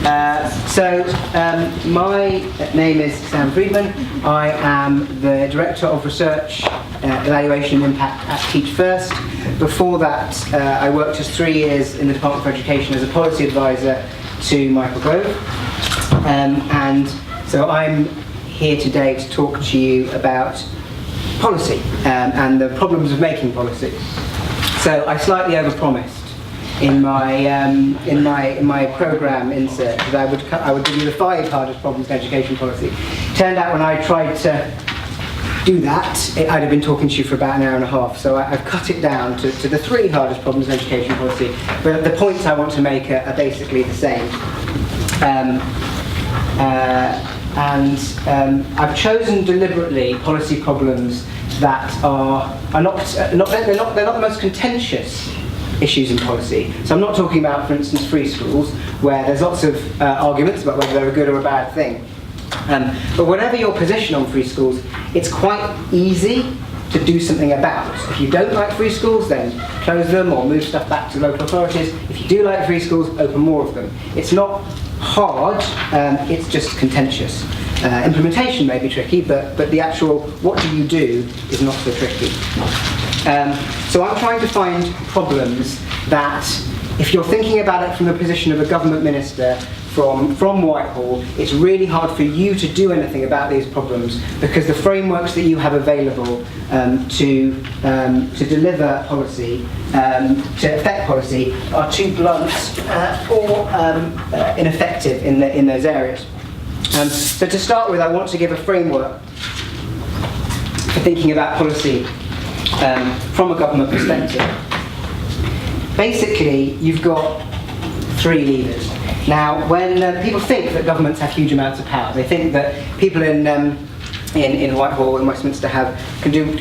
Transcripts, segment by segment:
My name is Sam Freedman. I am the Director of Research, Evaluation and Impact at Teach First. Before that, I worked just 3 years in the Department for Education as a policy advisor to Michael Gove. And so I'm here today to talk to you about policy and the problems of making policy. So I slightly overpromised in my programme insert that I would give you the 5 hardest problems in education policy. Turned out when I tried to do that, I'd have been talking to you for about an hour and a half. So I've cut it down to the 3 hardest problems in education policy. But the points I want to make are basically the same. I've chosen deliberately policy problems that are not the most contentious issues in policy. So I'm not talking about, for instance, free schools, where there's lots of arguments about whether they're a good or a bad thing. But whatever your position on free schools, it's quite easy to do something about. If you don't like free schools, then close them or move stuff back to local authorities. If you do like free schools, open more of them. It's not hard, it's just contentious. Implementation may be tricky, but the actual what do you do is not so tricky. So I'm trying to find problems that, if you're thinking about it from the position of a government minister from Whitehall, it's really hard for you to do anything about these problems because the frameworks that you have available to deliver policy, to affect policy, are too blunt or ineffective in those areas. So to start with, I want to give a framework for thinking about policy from a government perspective. Basically, you've got 3 levers. Now, when people think that governments have huge amounts of power, they think that people in Whitehall and Westminster omnipotent,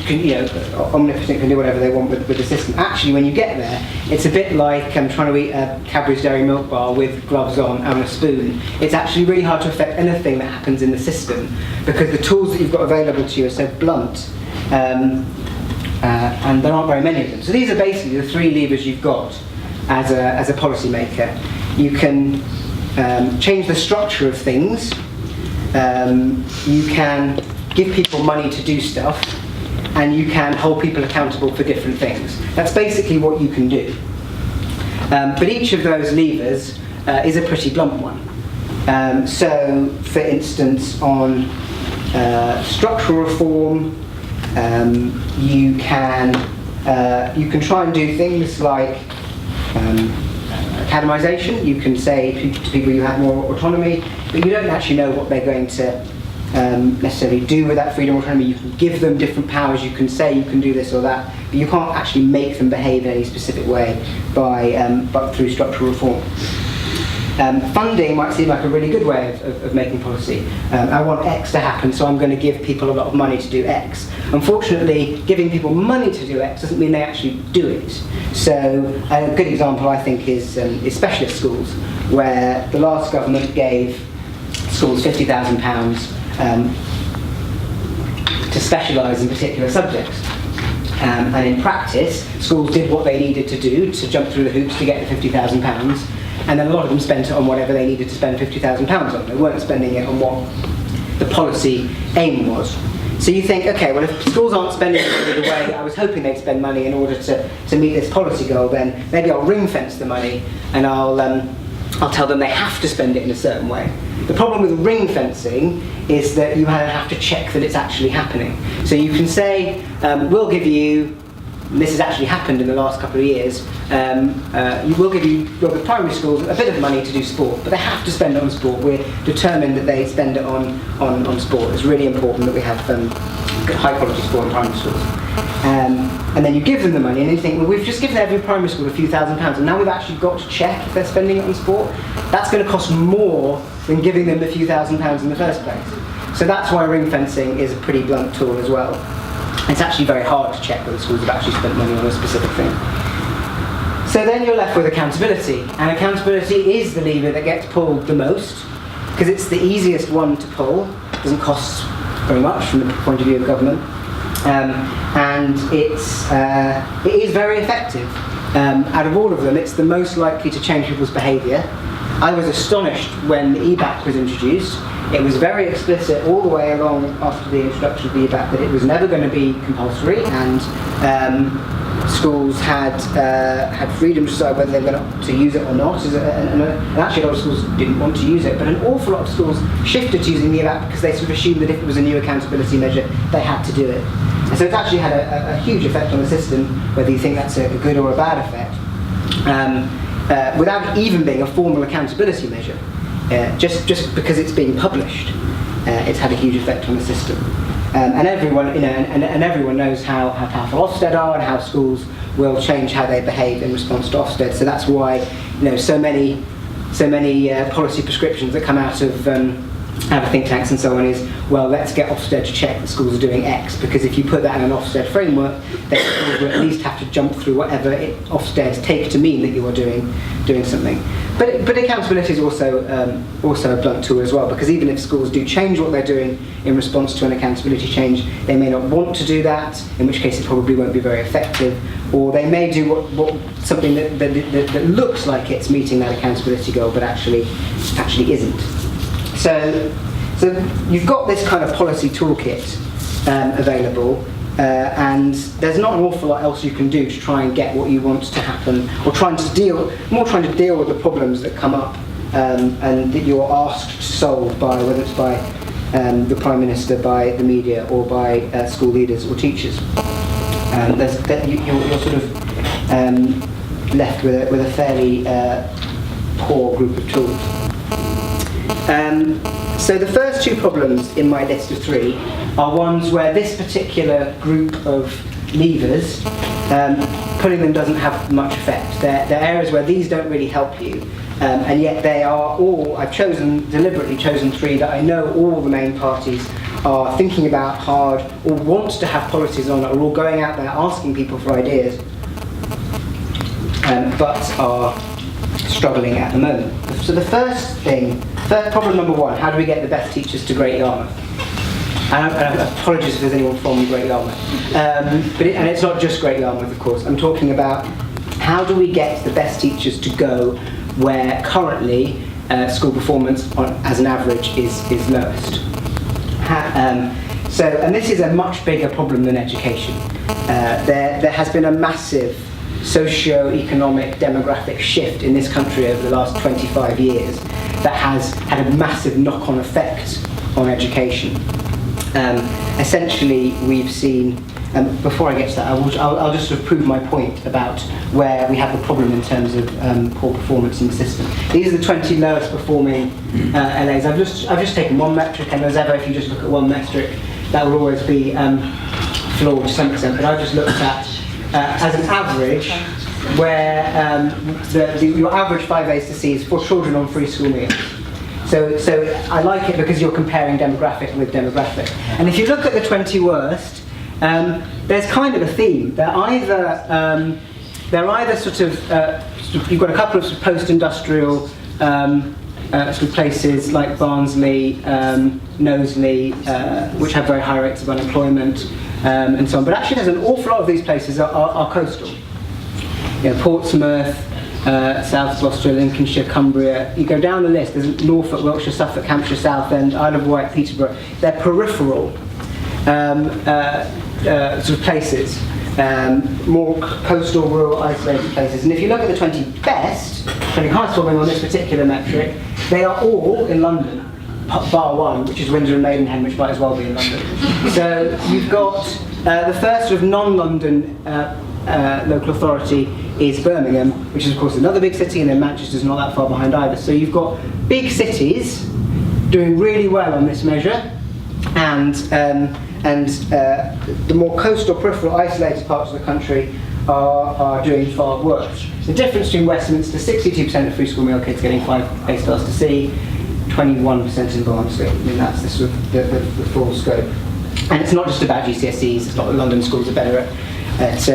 can do whatever they want with the system. Actually, when you get there, it's a bit like trying to eat a Cadbury's Dairy Milk bar with gloves on and a spoon. It's actually really hard to affect anything that happens in the system because the tools that you've got available to you are so blunt. And there aren't very many of them. So these are basically the 3 levers you've got as a policy maker. You can change the structure of things. You can give people money to do stuff, and you can hold people accountable for different things. That's basically what you can do. But each of those levers is a pretty blunt one. So, for instance, on structural reform, you can try and do things like academisation. You can say to people you have more autonomy, but you don't actually know what they're going to necessarily do with that freedom or autonomy. You can give them different powers. You can say you can do this or that, but you can't actually make them behave in any specific way but through structural reform. Funding might seem like a really good way of making policy. I want X to happen, so I'm going to give people a lot of money to do X. Unfortunately, giving people money to do X doesn't mean they actually do it. So a good example, I think, is specialist schools, where the last government gave schools £50,000 to specialise in particular subjects. And in practice, schools did what they needed to do to jump through the hoops to get the £50,000. And then a lot of them spent it on whatever they needed to spend £50,000 on. They weren't spending it on what the policy aim was. So you think, okay, well, if schools aren't spending it the way I was hoping they'd spend money in order to meet this policy goal, then maybe I'll ring fence the money and I'll tell them they have to spend it in a certain way. The problem with ring fencing is that you have to check that it's actually happening. So you can say, we'll give you, and this has actually happened in the last couple of years, we'll give primary schools a bit of money to do sport, but they have to spend it on sport. We're determined that they spend it on sport. It's really important that we have high quality sport in primary schools. And then you give them the money and you think, well, we've just given every primary school a few £1,000s and now we've actually got to check if they're spending it on sport. That's going to cost more than giving them the few £1,000s in the first place. So that's why ring fencing is a pretty blunt tool as well. It's actually very hard to check whether schools have actually spent money on a specific thing. So then you're left with accountability, and accountability is the lever that gets pulled the most, because it's the easiest one to pull. It doesn't cost very much from the point of view of government, and it is very effective. Out of all of them, it's the most likely to change people's behaviour, I was astonished when the EBAC was introduced. It was very explicit all the way along after the introduction of the EBAC that it was never going to be compulsory, and schools had freedom to decide whether they were going to use it or not. And actually a lot of schools didn't want to use it, but an awful lot of schools shifted to using the EBAC because they sort of assumed that if it was a new accountability measure, they had to do it. And so it's actually had a huge effect on the system, whether you think that's a good or a bad effect, without even being a formal accountability measure. Just because it's being published, it's had a huge effect on the system. And everyone, and everyone knows how powerful Ofsted are and how schools will change how they behave in response to Ofsted. So that's why, so many policy prescriptions that come out of think tanks and so on is, well, let's get Ofsted to check that schools are doing X, because if you put that in an Ofsted framework, then schools will at least have to jump through whatever Ofsted take to mean that you are doing something. But accountability is also a blunt tool as well, because even if schools do change what they're doing in response to an accountability change, they may not want to do that, in which case it probably won't be very effective, or they may do something that looks like it's meeting that accountability goal, but actually isn't. So you've got this kind of policy toolkit available, and there's not an awful lot else you can do to try and get what you want to happen, or trying to deal with the problems that come up and that you're asked to solve by, whether it's by the Prime Minister, by the media, or by school leaders or teachers. You're sort of left with a fairly poor group of tools. So the first two problems in my list of three are ones where this particular group of levers, pulling them doesn't have much effect. They're areas where these don't really help you, and yet they are all, I've deliberately chosen three that I know all the main parties are thinking about hard, or want to have policies on, or all going out there asking people for ideas, but are struggling at the moment. So the first problem number one, how do we get the best teachers to Great Yarmouth? And apologies if there's anyone from Great Yarmouth. And it's not just Great Yarmouth, of course. I'm talking about how do we get the best teachers to go where currently school performance as an average is lowest. And this is a much bigger problem than education. There has been a massive socio-economic demographic shift in this country over the last 25 years that has had a massive knock-on effect on education. Essentially, we've seen, before I get to that, I'll just sort of prove my point about where we have the problem in terms of poor performance in the system. These are the 20 lowest performing LAs. I've just taken one metric, and as ever, if you just look at one metric, that will always be flawed to some extent, but I've just looked at as an average, where your average 5 A's to C's for children on free school meals. So I like it because you're comparing demographic with demographic. And if you look at the 20 worst, there's kind of a theme. They're either sort of you've got a couple of, sort of post-industrial sort of places like Barnsley, Knowsley, which have very high rates of unemployment. And so on. But actually there's an awful lot of these places are coastal. Portsmouth, South Gloucester, Lincolnshire, Cumbria. You go down the list, there's Norfolk, Wiltshire, Suffolk, Hampshire, Southend, Isle of Wight, Peterborough. They're peripheral sort of places, more coastal, rural, isolated places. And if you look at the 20 best, 20 highest performing on this particular metric, they are all in London. Bar one, which is Windsor and Maidenhead, which might as well be in London. So you've got the first sort of non-London local authority is Birmingham, which is of course another big city, and then Manchester's not that far behind either. So you've got big cities doing really well on this measure, and the more coastal, peripheral, isolated parts of the country are doing far worse. The difference between Westminster, 62% of free school meal kids getting 5 A stars to C, 21% in Barnsley. I mean, that's the sort of the full scope. And it's not just about GCSEs. It's not that London schools are better at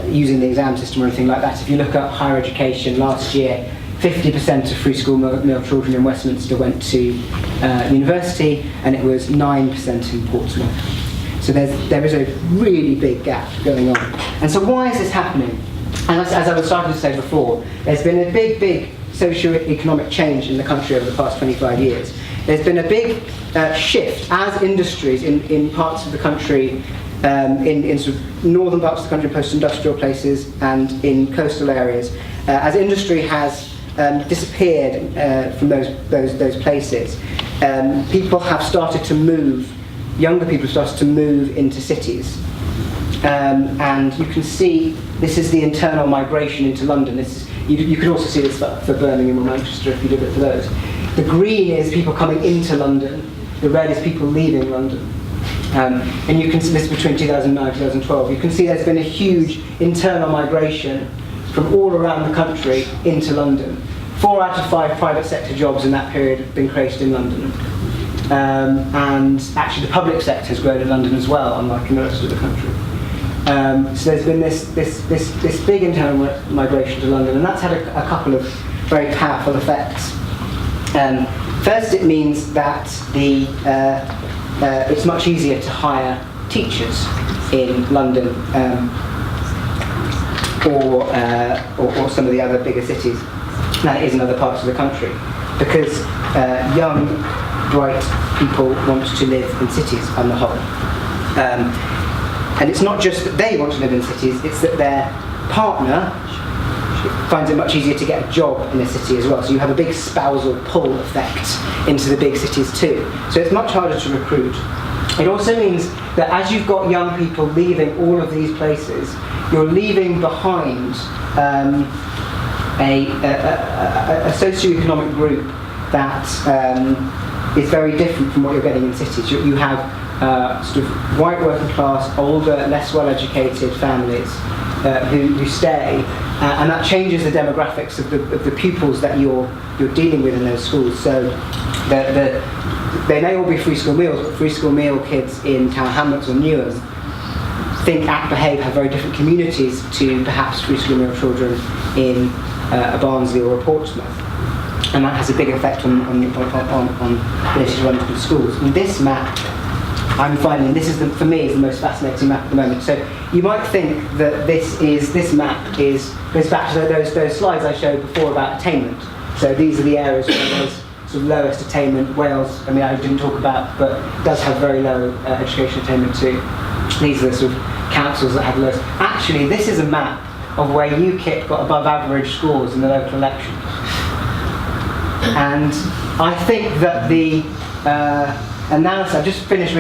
using the exam system or anything like that. If you look at higher education, last year 50% of free school meal children in Westminster went to university, and it was 9% in Portsmouth. So there is a really big gap going on. And so why is this happening? And as I was starting to say before, there's been a big socio-economic change in the country over the past 25 years. There's been a big shift as industries in parts of the country, in sort of northern parts of the country, post-industrial places, and in coastal areas, as industry has disappeared from those places. People have started to move. Younger people have started to move into cities. And you can see this is the internal migration into London. You can also see this for Birmingham or Manchester if you did it for those. The green is people coming into London. The red is people leaving London. And you can see this between 2009 and 2012. You can see there's been a huge internal migration from all around the country into London. 4 out of 5 private sector jobs in that period have been created in London. And actually the public sector has grown in London as well, unlike in the rest of the country. So there's been this big internal migration to London, and that's had a couple of very powerful effects. First, it means that it's much easier to hire teachers in London or some of the other bigger cities than it is in other parts of the country, because young, bright people want to live in cities on the whole. And it's not just that they want to live in cities, it's that their partner finds it much easier to get a job in a city as well. So you have a big spousal pull effect into the big cities too. So it's much harder to recruit. It also means that as you've got young people leaving all of these places, you're leaving behind a socio-economic group that is very different from what you're getting in cities. You have sort of white working class, older, less well-educated families who stay, and that changes the demographics of the pupils that you're dealing with in those schools. So they may all be free school meals, but free school meal kids in Tower Hamlets or Newham think, act, behave, have very different communities to perhaps free school meal children in a Barnsley or a Portsmouth. And that has a big effect on the ability to run good schools. And this map, I'm finding, for me, is the most fascinating map at the moment. So you might think that this map goes back to those slides I showed before about attainment. So these are the areas where there's sort of lowest attainment. Wales, I mean, I didn't talk about, but does have very low education attainment too. These are the sort of councils that have lowest. Actually, this is a map of where UKIP got above average scores in the local elections. And I think that the analysis, I've just finished reading